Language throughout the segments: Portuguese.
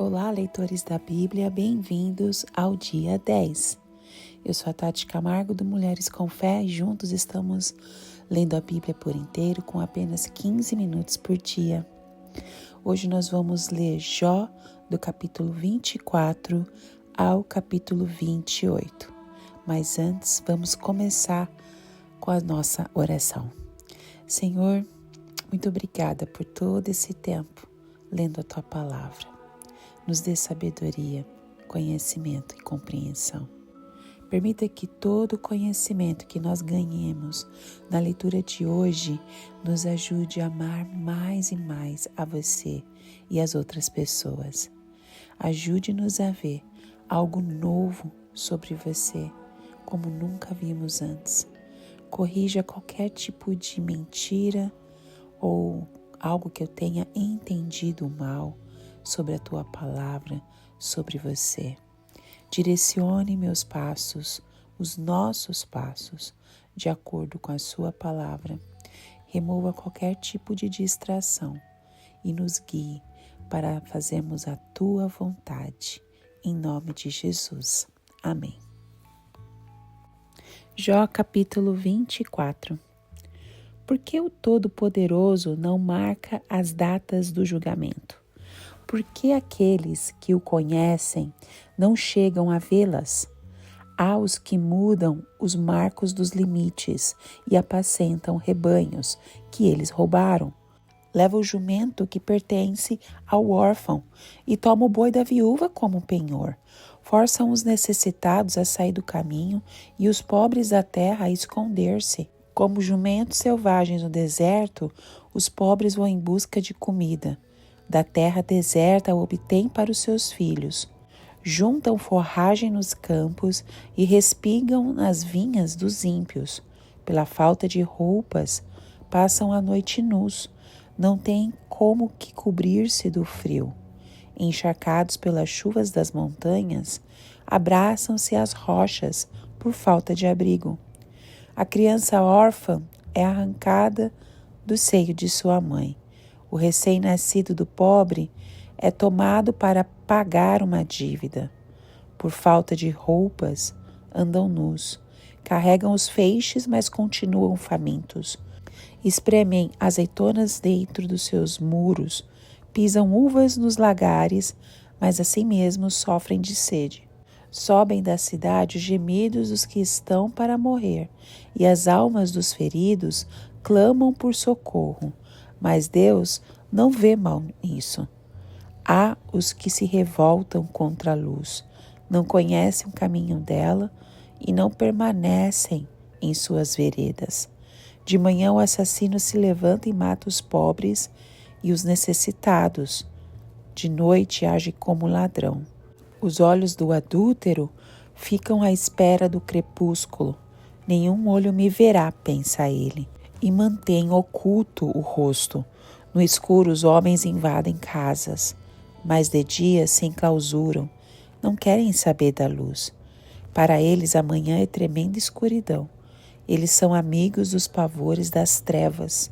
Olá, leitores da Bíblia, bem-vindos ao dia 10. Eu sou a Tati Camargo do Mulheres com Fé e juntos estamos lendo a Bíblia por inteiro com apenas 15 minutos por dia. Hoje nós vamos ler Jó do capítulo 24 ao capítulo 28. Mas antes, vamos começar com a nossa oração. Senhor, muito obrigada por todo esse tempo lendo a Tua Palavra. Nos dê sabedoria, conhecimento e compreensão. Permita que todo o conhecimento que nós ganhemos na leitura de hoje nos ajude a amar mais e mais a você e as outras pessoas. Ajude-nos a ver algo novo sobre você, como nunca vimos antes. Corrija qualquer tipo de mentira ou algo que eu tenha entendido mal sobre a Tua Palavra, sobre você. Direcione meus passos, os nossos passos, de acordo com a Sua Palavra. Remova qualquer tipo de distração e nos guie para fazermos a Tua vontade. Em nome de Jesus. Amém. Jó capítulo 24. Por que o Todo-Poderoso não marca as datas do julgamento? Por que aqueles que o conhecem não chegam a vê-las? Há os que mudam os marcos dos limites e apacentam rebanhos que eles roubaram. Leva o jumento que pertence ao órfão e toma o boi da viúva como penhor. Forçam os necessitados a sair do caminho e os pobres da terra a esconder-se. Como jumentos selvagens no deserto, os pobres vão em busca de comida. Da terra deserta obtém para os seus filhos. Juntam forragem nos campos e respingam nas vinhas dos ímpios. Pela falta de roupas, passam a noite nus. Não têm como que cobrir-se do frio. Encharcados pelas chuvas das montanhas, abraçam-se às rochas por falta de abrigo. A criança órfã é arrancada do seio de sua mãe. O recém-nascido do pobre é tomado para pagar uma dívida. Por falta de roupas, andam nus. Carregam os feixes, mas continuam famintos. Espremem azeitonas dentro dos seus muros. Pisam uvas nos lagares, mas assim mesmo sofrem de sede. Sobem da cidade os gemidos dos que estão para morrer, e as almas dos feridos clamam por socorro. Mas Deus não vê mal nisso. Há os que se revoltam contra a luz, não conhecem o caminho dela e não permanecem em suas veredas. De manhã o assassino se levanta e mata os pobres e os necessitados. De noite age como ladrão. Os olhos do adúltero ficam à espera do crepúsculo. Nenhum olho me verá, pensa ele, e mantém oculto o rosto. No escuro os homens invadem casas, mas de dia se enclausuram, não querem saber da luz. Para eles a manhã é tremenda escuridão. Eles são amigos dos pavores das trevas.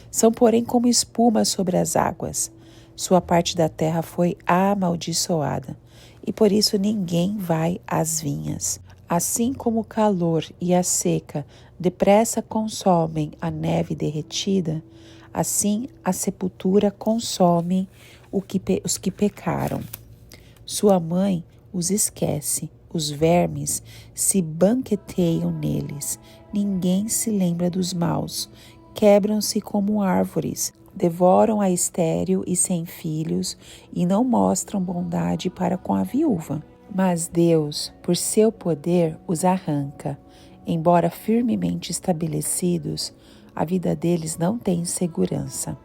São, porém, como espuma sobre as águas. Sua parte da terra foi amaldiçoada, e por isso ninguém vai às vinhas. Assim como o calor e a seca depressa consomem a neve derretida, assim a sepultura consome os que pecaram. Sua mãe os esquece, os vermes se banqueteiam neles. Ninguém se lembra dos maus, quebram-se como árvores, devoram a estéril e sem filhos e não mostram bondade para com a viúva. Mas Deus, por seu poder, os arranca. Embora firmemente estabelecidos, a vida deles não tem segurança.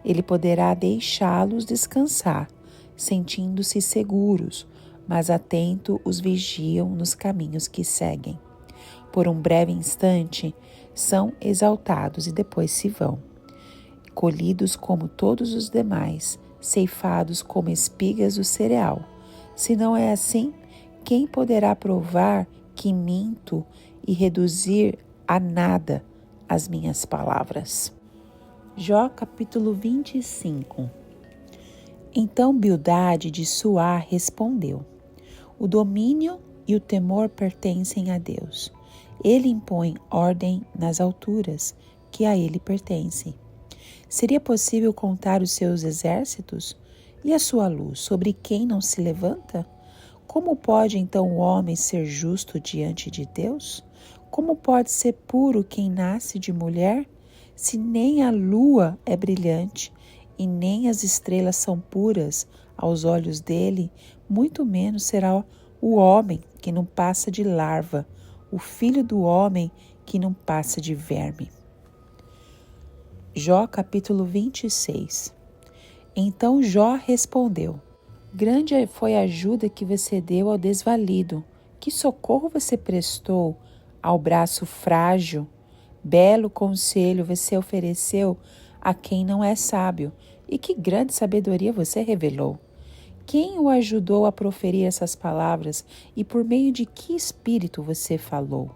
Ele poderá deixá-los descansar, sentindo-se seguros, mas atento os vigiam nos caminhos que seguem. Por um breve instante, são exaltados e depois se vão. Colhidos como todos os demais, ceifados como espigas do cereal. Se não é assim, quem poderá provar que minto e reduzir a nada as minhas palavras? Jó capítulo 25. Então Bildade de Suá respondeu: o domínio e o temor pertencem a Deus. Ele impõe ordem nas alturas, que a ele pertencem. Seria possível contar os seus exércitos? E a sua luz, sobre quem não se levanta? Como pode então o homem ser justo diante de Deus? Como pode ser puro quem nasce de mulher? Se nem a lua é brilhante e nem as estrelas são puras aos olhos dele, muito menos será o homem que não passa de larva, o filho do homem que não passa de verme. Jó capítulo 26. Então Jó respondeu: grande foi a ajuda que você deu ao desvalido. Que socorro você prestou ao braço frágil. Belo conselho você ofereceu a quem não é sábio. E que grande sabedoria você revelou. Quem o ajudou a proferir essas palavras e por meio de que espírito você falou?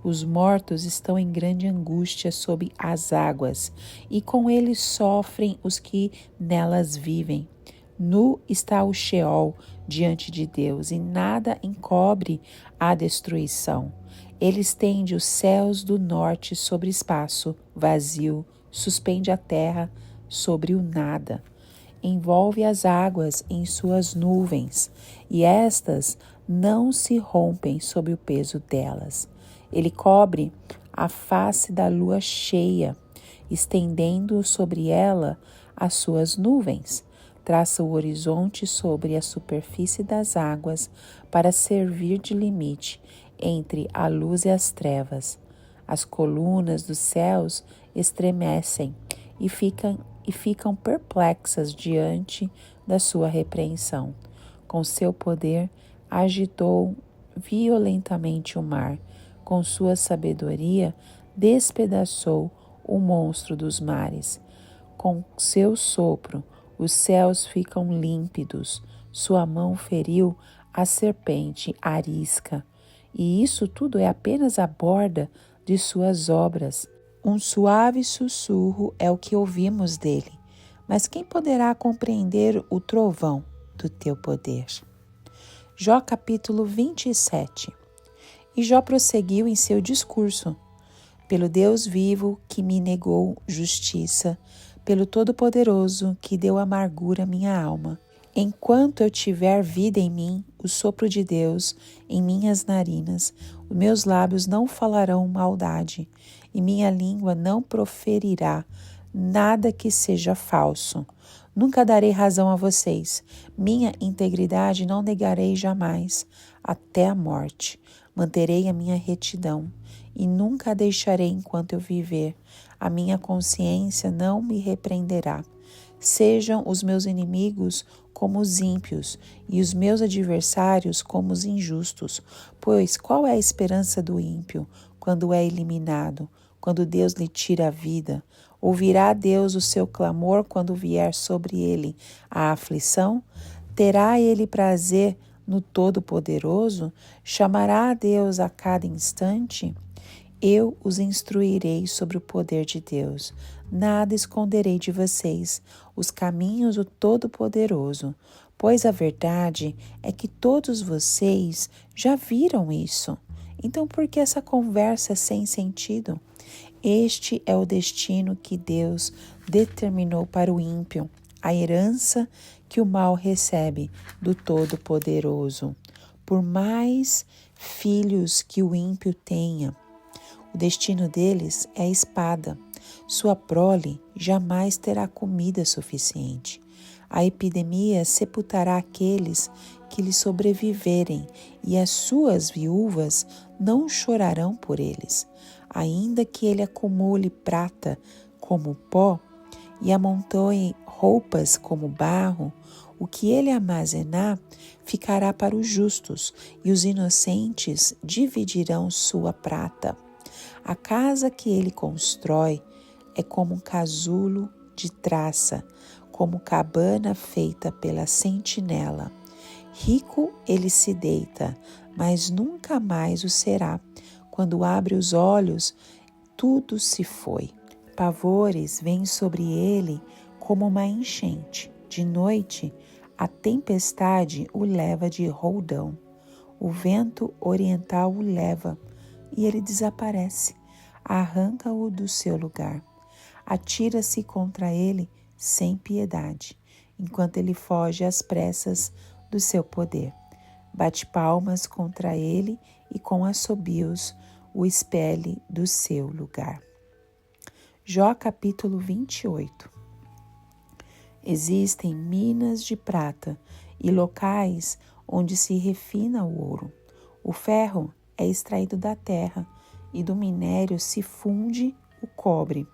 Os mortos estão em grande angústia sob as águas, e com eles sofrem os que nelas vivem. Nu está o Sheol diante de Deus, e nada encobre a destruição. Ele estende os céus do norte sobre espaço vazio, suspende a terra sobre o nada. Envolve as águas em suas nuvens, e estas não se rompem sob o peso delas. Ele cobre a face da lua cheia, estendendo sobre ela as suas nuvens. Traça o horizonte sobre a superfície das águas para servir de limite entre a luz e as trevas. As colunas dos céus estremecem e ficam perplexas diante da sua repreensão. Com seu poder, agitou violentamente o mar. Com sua sabedoria, despedaçou o monstro dos mares. Com seu sopro, os céus ficam límpidos. Sua mão feriu a serpente arisca. E isso tudo é apenas a borda de suas obras. Um suave sussurro é o que ouvimos dele. Mas quem poderá compreender o trovão do teu poder? Jó capítulo 27. E Jó prosseguiu em seu discurso: pelo Deus vivo que me negou justiça, pelo Todo-Poderoso que deu amargura à minha alma. Enquanto eu tiver vida em mim, o sopro de Deus em minhas narinas, os meus lábios não falarão maldade, e minha língua não proferirá nada que seja falso. Nunca darei razão a vocês, minha integridade não negarei jamais, até a morte. Manterei a minha retidão e nunca a deixarei enquanto eu viver. A minha consciência não me repreenderá. Sejam os meus inimigos como os ímpios e os meus adversários como os injustos. Pois qual é a esperança do ímpio quando é eliminado, quando Deus lhe tira a vida? Ouvirá Deus o seu clamor quando vier sobre ele a aflição? Terá ele prazer no Todo-Poderoso? Chamará a Deus a cada instante? Eu os instruirei sobre o poder de Deus. Nada esconderei de vocês, os caminhos do Todo-Poderoso, pois a verdade é que todos vocês já viram isso. Então, por que essa conversa sem sentido? Este é o destino que Deus determinou para o ímpio, a herança que o mal recebe do Todo-Poderoso. Por mais filhos que o ímpio tenha, o destino deles é a espada. Sua prole jamais terá comida suficiente. A epidemia sepultará aqueles que lhe sobreviverem, e as suas viúvas não chorarão por eles. Ainda que ele acumule prata como pó e amontoe roupas como barro, o que ele armazenar ficará para os justos, e os inocentes dividirão sua prata. A casa que ele constrói é como um casulo de traça, como cabana feita pela sentinela. Rico ele se deita, mas nunca mais o será. Quando abre os olhos, tudo se foi. Pavores vêm sobre ele como uma enchente. De noite, a tempestade o leva de roldão. O vento oriental o leva e ele desaparece. Arranca-o do seu lugar. Atira-se contra ele sem piedade, enquanto ele foge às pressas do seu poder. Bate palmas contra ele e com assobios o expele do seu lugar. Jó capítulo 28. Existem minas de prata e locais onde se refina o ouro. O ferro é extraído da terra e do minério se funde o cobre.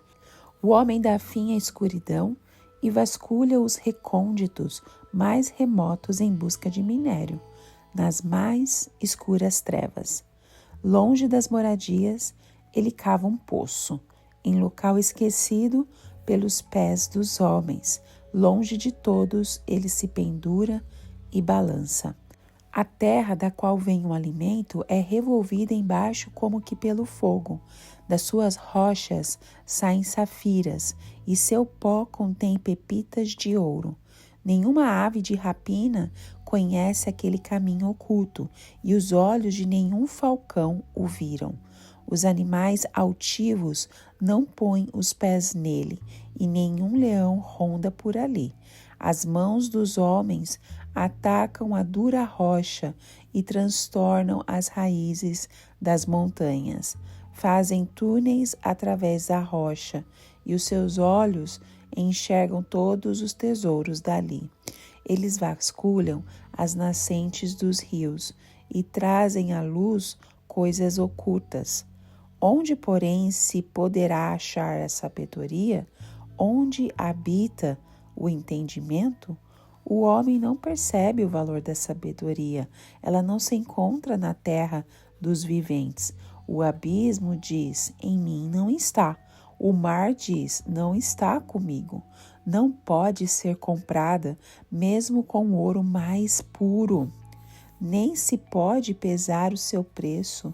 O homem dá fim à escuridão e vasculha os recônditos mais remotos em busca de minério, nas mais escuras trevas. Longe das moradias, ele cava um poço, em local esquecido pelos pés dos homens. Longe de todos, ele se pendura e balança. A terra da qual vem o alimento é revolvida embaixo como que pelo fogo. Das suas rochas saem safiras, e seu pó contém pepitas de ouro. Nenhuma ave de rapina conhece aquele caminho oculto, e os olhos de nenhum falcão o viram. Os animais altivos não põem os pés nele, e nenhum leão ronda por ali. As mãos dos homens atacam a dura rocha e transtornam as raízes das montanhas. Fazem túneis através da rocha, e os seus olhos enxergam todos os tesouros dali. Eles vasculham as nascentes dos rios e trazem à luz coisas ocultas. Onde, porém, se poderá achar a sabedoria? Onde habita o entendimento? O homem não percebe o valor da sabedoria. Ela não se encontra na terra dos viventes. O abismo diz, em mim não está. O mar diz, não está comigo. Não pode ser comprada, mesmo com ouro mais puro. Nem se pode pesar o seu preço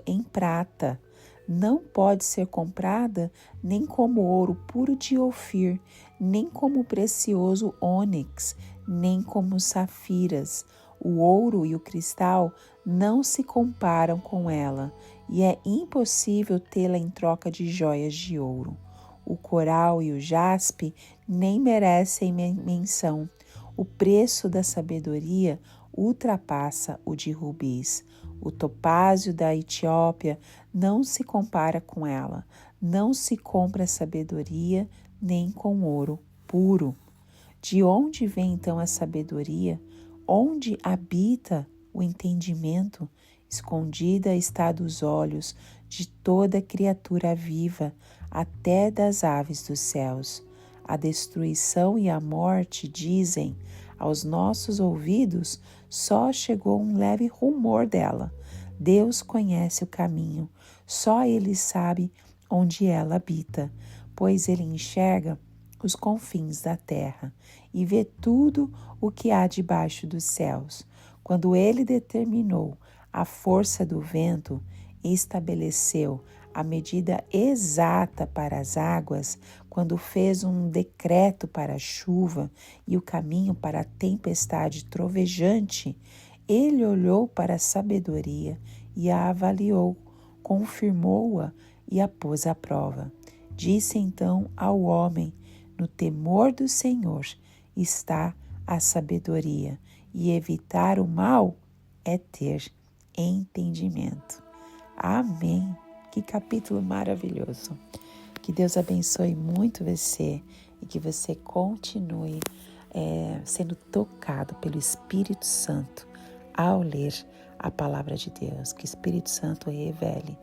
em prata. Não pode ser comprada nem como ouro puro de Ofir, nem como precioso ônix, nem como safiras. O ouro e o cristal não se comparam com ela, e é impossível tê-la em troca de joias de ouro. O coral e o jaspe nem merecem menção. O preço da sabedoria ultrapassa o de rubis. O topázio da Etiópia não se compara com ela. Não se compra sabedoria nem com ouro puro. De onde vem então a sabedoria? Onde habita o entendimento? Escondida está dos olhos de toda criatura viva, até das aves dos céus. A destruição e a morte dizem aos nossos ouvidos, só chegou um leve rumor dela. Deus conhece o caminho, só Ele sabe onde ela habita, pois Ele enxerga os confins da terra e vê tudo o que há debaixo dos céus. Quando Ele determinou a força do vento e estabeleceu a medida exata para as águas, quando fez um decreto para a chuva e o caminho para a tempestade trovejante, ele olhou para a sabedoria e a avaliou, confirmou-a e a pôs à prova. Disse então ao homem: no temor do Senhor está a sabedoria, e evitar o mal é ter entendimento. Amém. Que capítulo maravilhoso. Que Deus abençoe muito você e que você continue sendo tocado pelo Espírito Santo ao ler a palavra de Deus. Que o Espírito Santo revele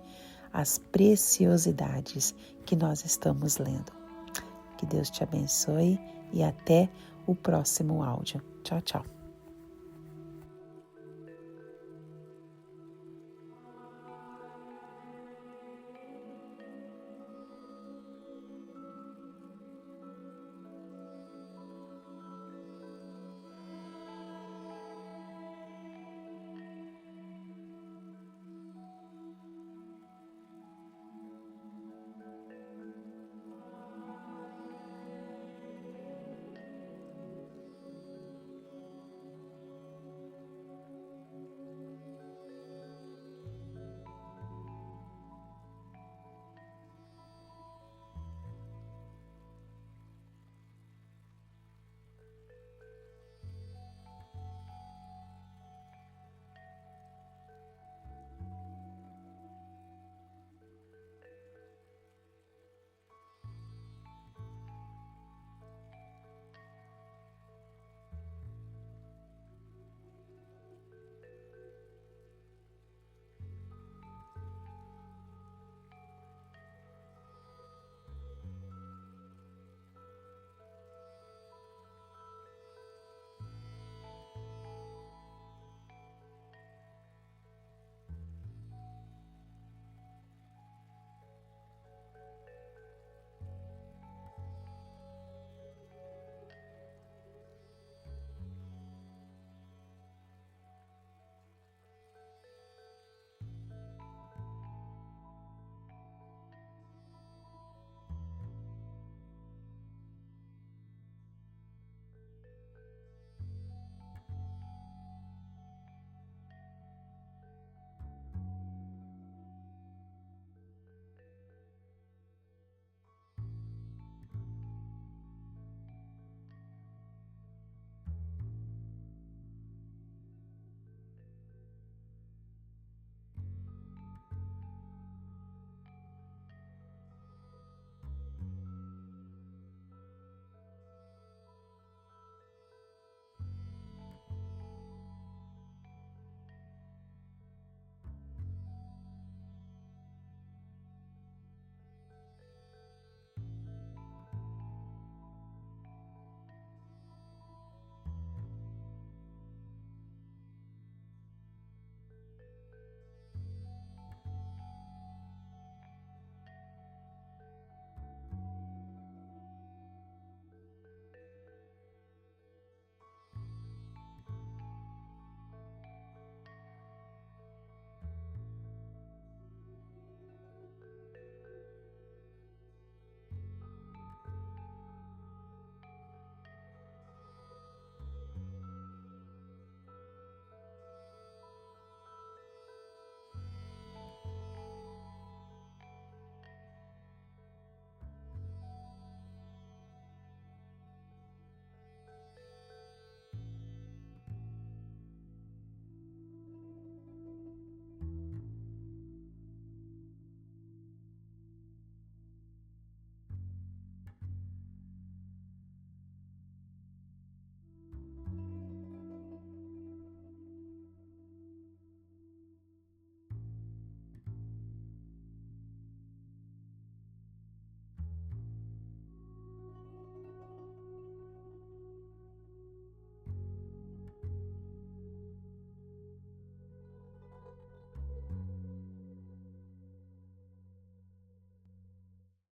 as preciosidades que nós estamos lendo. Que Deus te abençoe e até o próximo áudio. Tchau, tchau.